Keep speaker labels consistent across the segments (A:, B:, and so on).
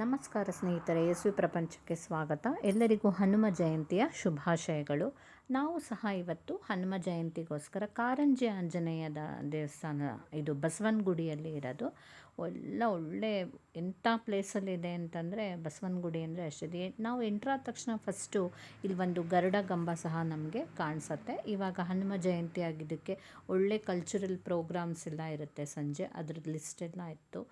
A: ನಮಸ್ಕಾರ ಸ್ನೇಹಿತರೆ, ಯಶಸ್ವಿ ಪ್ರಪಂಚಕ್ಕೆ ಸ್ವಾಗತ. ಎಲ್ಲರಿಗೂ ಹನುಮ ಜಯಂತಿಯ ಶುಭಾಶಯಗಳು. ನಾವು ಸಹ ಇವತ್ತು ಹನುಮ ಜಯಂತಿಗೋಸ್ಕರ ಕಾರಂಜಿ ಆಂಜನೇಯದ ದೇವಸ್ಥಾನ, ಇದು ಬಸವನಗುಡಿಯಲ್ಲಿ ಇರೋದು. ಒಳ್ಳೆ ಎಂಥ ಪ್ಲೇಸಲ್ಲಿದೆ ಅಂತಂದರೆ, ಬಸವನಗುಡಿ ಅಂದರೆ ಅಷ್ಟಿದೆ. ನಾವು ಎಂಟ್ರಾದ ತಕ್ಷಣ ಫಸ್ಟು ಇಲ್ಲಿ ಒಂದು ಗರುಡ ಗಂಬ ಸಹ ನಮಗೆ ಕಾಣಿಸುತ್ತೆ. ಇವಾಗ ಹನುಮ ಜಯಂತಿ ಆಗಿದ್ದಕ್ಕೆ ಒಳ್ಳೆ ಕಲ್ಚರಲ್ ಪ್ರೋಗ್ರಾಮ್ಸ್ ಎಲ್ಲ ಇರುತ್ತೆ ಸಂಜೆ, ಅದ್ರದ್ದು ಲಿಸ್ಟ್ ಎಲ್ಲ ಇತ್ತು.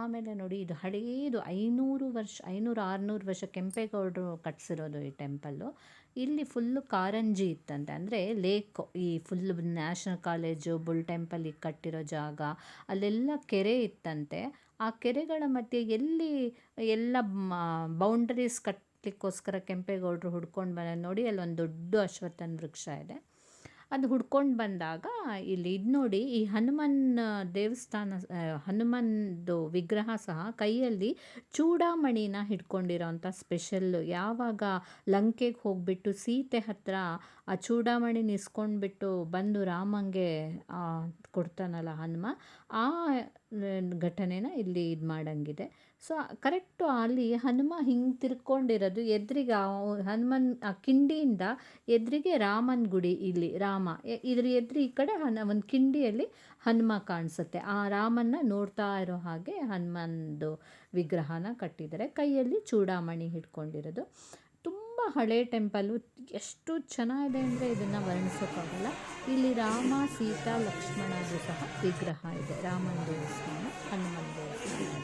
A: ಆಮೇಲೆ ನೋಡಿ, ಇದು ಹಳೆಯದು 500-600 ವರ್ಷ ಕೆಂಪೇಗೌಡರು ಕಟ್ಟಿಸಿರೋದು ಈ ಟೆಂಪಲ್ಲು. ಇಲ್ಲಿ ಫುಲ್ಲು ಕಾರಂಜಿ ಇತ್ತಂತೆ, ಅಂದರೆ ಲೇಕ್, ಈ full national college, bull temple ಈಗ ಕಟ್ಟಿರೋ ಜಾಗ, ಅಲ್ಲೆಲ್ಲ ಕೆರೆ ಇತ್ತಂತೆ. ಆ ಕೆರೆಗಳ ಮಧ್ಯೆ ಎಲ್ಲಿ ಎಲ್ಲ ಬೌಂಡರೀಸ್ ಕಟ್ಟಲಿಕ್ಕೋಸ್ಕರ ಕೆಂಪೇಗೌಡರು ಹುಡ್ಕೊಂಡು ನೋಡಿ, ಅಲ್ಲೊಂದು ದೊಡ್ಡ ಅಶ್ವತ್ಥನ ವೃಕ್ಷ ಇದೆ. ಅದು ಹುಡ್ಕೊಂಡು ಬಂದಾಗ ಇಲ್ಲಿ ಇದು ನೋಡಿ, ಈ ಹನುಮನ್ ದೇವಸ್ಥಾನ, ಹನುಮಂದು ವಿಗ್ರಹ ಸಹ ಕೈಯಲ್ಲಿ ಚೂಡಾಮಣಿನ ಹಿಡ್ಕೊಂಡಿರೋಂಥ ಸ್ಪೆಷಲ್ಲು. ಯಾವಾಗ ಲಂಕೆಗೆ ಹೋಗಿಬಿಟ್ಟು ಸೀತೆ ಹತ್ರ ಆ ಚೂಡಾಮಣಿನ ಇಸ್ಕೊಂಡ್ಬಿಟ್ಟು ಬಂದು ರಾಮಂಗೆ ಕೊಡ್ತಾನಲ್ಲ ಹನುಮ, ಆ ಘಟನೆನ ಇಲ್ಲಿ ಇದು ಮಾಡಂಗಿದೆ. ಸೊ ಕರೆಕ್ಟು ಅಲ್ಲಿ ಹನುಮ ಹಿಂಗೆ ತಿರ್ಕೊಂಡಿರೋದು ಎದುರಿಗೆ, ಹನುಮನ್ ಆ ಕಿಂಡಿಯಿಂದ ಎದುರಿಗೆ ರಾಮನ ಗುಡಿ, ಇಲ್ಲಿ ರಾಮ ಇದ್ರ ಎದುರು ಈ ಕಡೆ ಒಂದು ಕಿಂಡಿಯಲ್ಲಿ ಹನುಮ ಕಾಣಿಸುತ್ತೆ. ಆ ರಾಮನ್ನ ನೋಡ್ತಾ ಇರೋ ಹಾಗೆ ಹನುಮಂದು ವಿಗ್ರಹನ ಕಟ್ಟಿದ್ದಾರೆ, ಕೈಯಲ್ಲಿ ಚೂಡಾಮಣಿ ಹಿಡ್ಕೊಂಡಿರೋದು. ತುಂಬ ಹಳೆ ಟೆಂಪಲ್ಲು, ಎಷ್ಟು ಚೆನ್ನಾಗಿದೆ ಅಂದರೆ ಇದನ್ನು ವರ್ಣಿಸೋಕ್ಕಾಗಲ್ಲ. ಇಲ್ಲಿ ರಾಮ, ಸೀತಾ, ಲಕ್ಷ್ಮಣದು ಸಹ ವಿಗ್ರಹ ಇದೆ. ರಾಮನ ದೇವಸ್ಥಾನ, ಹನುಮನ ದೇವಸ್ಥಾನ.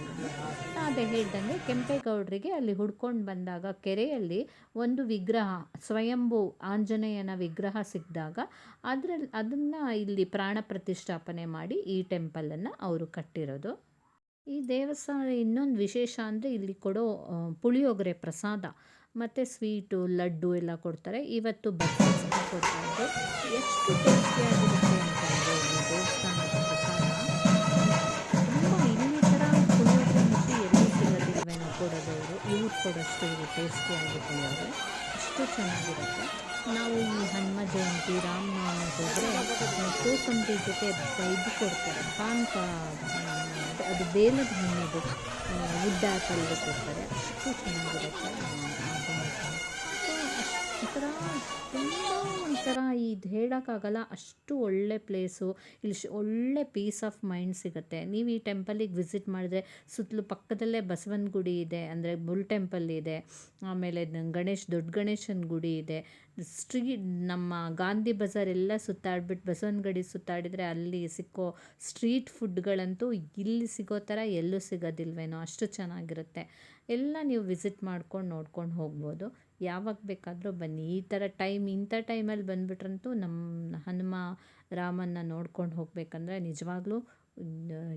A: ಅದೇ ಹೇಳ್ದಂಗೆ ಕೆಂಪೇಗೌಡರಿಗೆ ಅಲ್ಲಿ ಹುಡ್ಕೊಂಡು ಬಂದಾಗ ಕೆರೆಯಲ್ಲಿ ಒಂದು ವಿಗ್ರಹ, ಸ್ವಯಂಭೂ ಆಂಜನೇಯನ ವಿಗ್ರಹ ಸಿಕ್ಕಿದಾಗ ಅದನ್ನು ಇಲ್ಲಿ ಪ್ರಾಣ ಪ್ರತಿಷ್ಠಾಪನೆ ಮಾಡಿ ಈ ಟೆಂಪಲನ್ನು ಅವರು ಕಟ್ಟಿರೋದು. ಈ ದೇವಸ್ಥಾನ ಇನ್ನೊಂದು ವಿಶೇಷ ಅಂದರೆ ಇಲ್ಲಿ ಕೊಡೋ ಪುಳಿಯೋಗರೆ ಪ್ರಸಾದ ಮತ್ತು ಸ್ವೀಟು, ಲಡ್ಡು ಎಲ್ಲ ಕೊಡ್ತಾರೆ. ಇವತ್ತು ಬಜ್ಜಿ ಸಹ ಕೊಡ್ತಾರೆ. ಎಷ್ಟು ಟೇಸ್ಟಿಯಾಗಿರುತ್ತೆ ಅಂತಂದರೆ ಈ ದೇವಸ್ಥಾನದ ಪ್ರಸಾದ, ತುಂಬ ಇಲ್ಲಿ ಥರ ಪುಳಿಯೋಗರೆ ಮುದ್ದೆ ಎಲ್ಲಿ ಸಿಗೋದಿಲ್ವೇನೋ ಕೊಡೋದವರು, ಇವ್ರು ಕೊಡೋಷ್ಟು ಇದು ಟೇಸ್ಟಿಯಾಗಿ ಪುಳಿಯೋಗರೆ ಅಷ್ಟು ಚೆನ್ನಾಗಿರುತ್ತೆ. ನಾವು ಈ ಹನುಮ ಜಯಂತಿ, ರಾಮನವಮಿಗೆ ಹೋದರೆ ಕೋಸಂಬರಿ ಜೊತೆ ಇದು ಕೊಡ್ತಾರೆ, ಪಾನಕ, ಅದು ಬೇಲದ ಹಣ್ಣದು, ವುಡ್ ಆ್ಯಪಲ್ದು ಕೊಡ್ತಾರೆ, ಅಷ್ಟು ಚೆನ್ನಾಗಿರುತ್ತೆ ಅದನ್ನು ಸಹ. ಸೊ ಒಂಥರ ತುಂಬ ಒಂಥರ ಇದು ಹೇಳೋಕ್ಕಾಗಲ್ಲ, ಅಷ್ಟು ಒಳ್ಳೆ ಪ್ಲೇಸು. ಇಲ್ಲಿ ಒಳ್ಳೆ ಪೀಸ್ ಆಫ್ ಮೈಂಡ್ ಸಿಗುತ್ತೆ. ನೀವು ಈ ಟೆಂಪಲಿಗೆ ವಿಸಿಟ್ ಮಾಡಿದ್ರೆ ಸುತ್ತಲೂ ಪಕ್ಕದಲ್ಲೇ ಬಸವನ ಇದೆ, ಅಂದರೆ ಬುಲ್ ಟೆಂಪಲ್ ಇದೆ, ಆಮೇಲೆ ದೊಡ್ಡ ಗಣೇಶನ ಗುಡಿ ಇದೆ. ನಮ್ಮ ಗಾಂಧಿ ಬಜಾರ್ ಎಲ್ಲ ಸುತ್ತಾಡ್ಬಿಟ್ಟು ಬಸವನಗುಡಿ ಸುತ್ತಾಡಿದರೆ ಅಲ್ಲಿ ಸಿಕ್ಕೋ ಸ್ಟ್ರೀಟ್ ಫುಡ್ಗಳಂತೂ ಇಲ್ಲಿ ಸಿಗೋ ಥರ ಎಲ್ಲೂ ಸಿಗೋದಿಲ್ವೇನೋ, ಅಷ್ಟು ಚೆನ್ನಾಗಿರುತ್ತೆ. ಎಲ್ಲ ನೀವು ವಿಸಿಟ್ ಮಾಡ್ಕೊಂಡು ನೋಡ್ಕೊಂಡು ಹೋಗ್ಬೋದು. ಯಾವಾಗ ಬೇಕಾದರೂ ಬನ್ನಿ. ಇಂಥ ಟೈಮಲ್ಲಿ ಬಂದುಬಿಟ್ರಂತೂ ನಮ್ಮ ಹನುಮ ರಾಮನ್ನ ನೋಡ್ಕೊಂಡು ಹೋಗಬೇಕಂದ್ರೆ ನಿಜವಾಗ್ಲೂ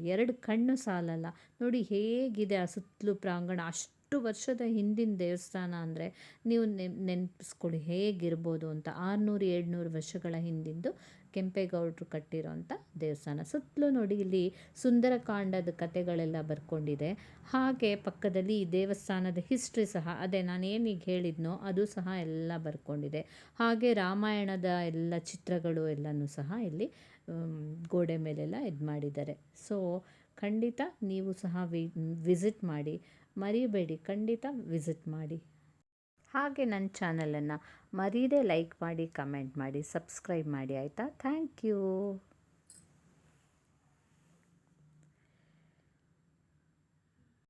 A: 2 ಕಣ್ಣು ಸಾಲಲ್ಲ. ನೋಡಿ ಹೇಗಿದೆ ಆ ಸುತ್ತಲೂ ಪ್ರಾಂಗಣ, ಅಷ್ಟು ವರ್ಷದ ಹಿಂದಿನ ದೇವಸ್ಥಾನ ಅಂದರೆ ನೀವು ನೆನಪಿಸ್ಕೊಳ್ಳಿ ಹೇಗಿರ್ಬೋದು ಅಂತ. 600-700 ವರ್ಷಗಳ ಹಿಂದಿಂದು ಕೆಂಪೇಗೌಡರು ಕಟ್ಟಿರೋಂಥ ದೇವಸ್ಥಾನ. ಸುತ್ತಲೂ ನೋಡಿ, ಇಲ್ಲಿ ಸುಂದರಕಾಂಡದ ಕಥೆಗಳೆಲ್ಲ ಬರ್ಕೊಂಡಿದೆ. ಹಾಗೆ ಪಕ್ಕದಲ್ಲಿ ಈ ದೇವಸ್ಥಾನದ ಹಿಸ್ಟ್ರಿ ಸಹ, ಅದೇ ನಾನೇನೀಗ ಹೇಳಿದ್ನೋ ಅದು ಸಹ ಎಲ್ಲ ಬರ್ಕೊಂಡಿದೆ. ಹಾಗೆ ರಾಮಾಯಣದ ಎಲ್ಲ ಚಿತ್ರಗಳು ಎಲ್ಲನೂ ಸಹ ಇಲ್ಲಿ ಗೋಡೆ ಮೇಲೆಲ್ಲ ಇದು ಮಾಡಿದ್ದಾರೆ. ಸೊ ಖಂಡಿತ ನೀವು ಸಹ ವಿಸಿಟ್ ಮಾಡಿ, ಮರಿಬೇಡಿ, ಖಂಡಿತ ವಿಸಿಟ್ ಮಾಡಿ. ಹಾಗೆ ನನ್ನ ಚಾನಲನ್ನು ಮರೀದೆ ಲೈಕ್ ಮಾಡಿ, ಕಮೆಂಟ್ ಮಾಡಿ, ಸಬ್ಸ್ಕ್ರೈಬ್ ಮಾಡಿ, ಆಯಿತಾ? Thank you.